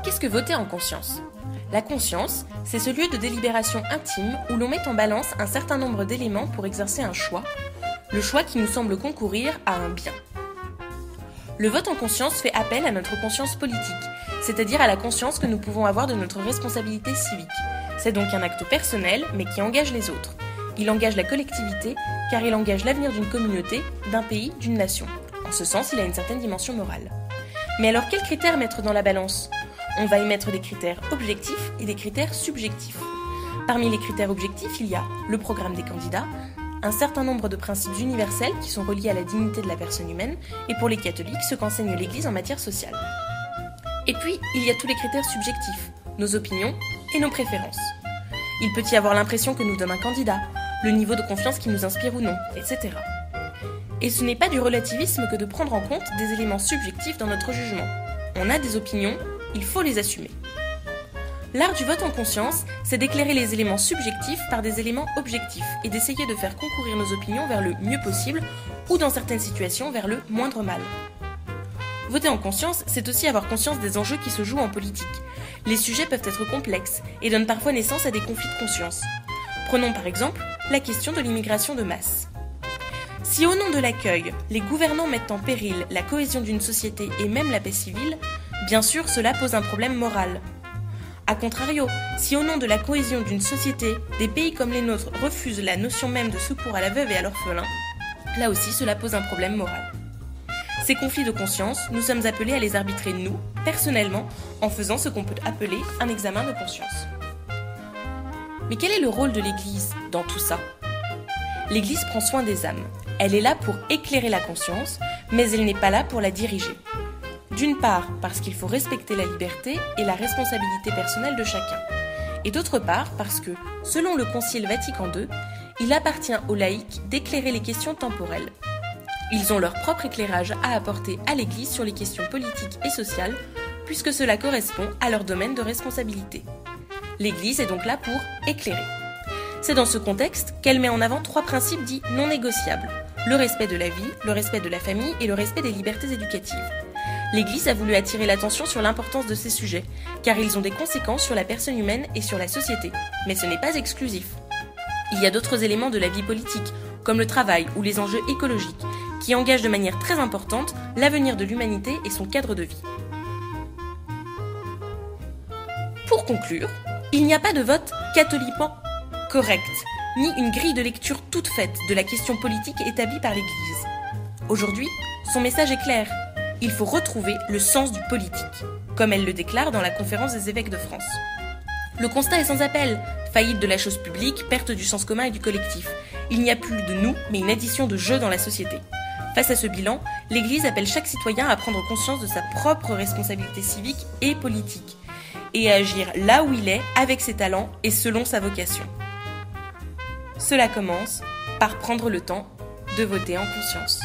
Qu'est-ce que voter en conscience ? La conscience, c'est ce lieu de délibération intime où l'on met en balance un certain nombre d'éléments pour exercer un choix, le choix qui nous semble concourir à un bien. Le vote en conscience fait appel à notre conscience politique, c'est-à-dire à la conscience que nous pouvons avoir de notre responsabilité civique. C'est donc un acte personnel, mais qui engage les autres. Il engage la collectivité, car il engage l'avenir d'une communauté, d'un pays, d'une nation. En ce sens, il a une certaine dimension morale. Mais alors, quels critères mettre dans la balance ? On va y mettre des critères objectifs et des critères subjectifs. Parmi les critères objectifs, il y a le programme des candidats, un certain nombre de principes universels qui sont reliés à la dignité de la personne humaine, et pour les catholiques, ce qu'enseigne l'Église en matière sociale. Et puis, il y a tous les critères subjectifs, nos opinions et nos préférences. Il peut y avoir l'impression que nous donne un candidat, le niveau de confiance qui nous inspire ou non, etc. Et ce n'est pas du relativisme que de prendre en compte des éléments subjectifs dans notre jugement. On a des opinions, il faut les assumer. L'art du vote en conscience, c'est d'éclairer les éléments subjectifs par des éléments objectifs et d'essayer de faire concourir nos opinions vers le mieux possible ou dans certaines situations vers le moindre mal. Voter en conscience, c'est aussi avoir conscience des enjeux qui se jouent en politique. Les sujets peuvent être complexes et donnent parfois naissance à des conflits de conscience. Prenons par exemple la question de l'immigration de masse. Si au nom de l'accueil, les gouvernants mettent en péril la cohésion d'une société et même la paix civile, bien sûr cela pose un problème moral. A contrario, si au nom de la cohésion d'une société, des pays comme les nôtres refusent la notion même de secours à la veuve et à l'orphelin, là aussi cela pose un problème moral. Ces conflits de conscience, nous sommes appelés à les arbitrer nous, personnellement, en faisant ce qu'on peut appeler un examen de conscience. Mais quel est le rôle de l'Église dans tout ça ? L'Église prend soin des âmes. Elle est là pour éclairer la conscience, mais elle n'est pas là pour la diriger. D'une part, parce qu'il faut respecter la liberté et la responsabilité personnelle de chacun. Et d'autre part, parce que, selon le Concile Vatican II, il appartient aux laïcs d'éclairer les questions temporelles. Ils ont leur propre éclairage à apporter à l'Église sur les questions politiques et sociales, puisque cela correspond à leur domaine de responsabilité. L'Église est donc là pour éclairer. C'est dans ce contexte qu'elle met en avant 3 principes dits non négociables: le respect de la vie, le respect de la famille et le respect des libertés éducatives. L'Église a voulu attirer l'attention sur l'importance de ces sujets, car ils ont des conséquences sur la personne humaine et sur la société. Mais ce n'est pas exclusif. Il y a d'autres éléments de la vie politique, comme le travail ou les enjeux écologiques, qui engagent de manière très importante l'avenir de l'humanité et son cadre de vie. Pour conclure, il n'y a pas de vote catholiquement correct, ni une grille de lecture toute faite de la question politique établie par l'Église. Aujourd'hui, son message est clair. Il faut retrouver le sens du politique, comme elle le déclare dans la Conférence des évêques de France. Le constat est sans appel, faillite de la chose publique, perte du sens commun et du collectif. Il n'y a plus de nous, mais une addition de jeux dans la société. Face à ce bilan, l'Église appelle chaque citoyen à prendre conscience de sa propre responsabilité civique et politique, et à agir là où il est, avec ses talents et selon sa vocation. Cela commence par prendre le temps de voter en conscience.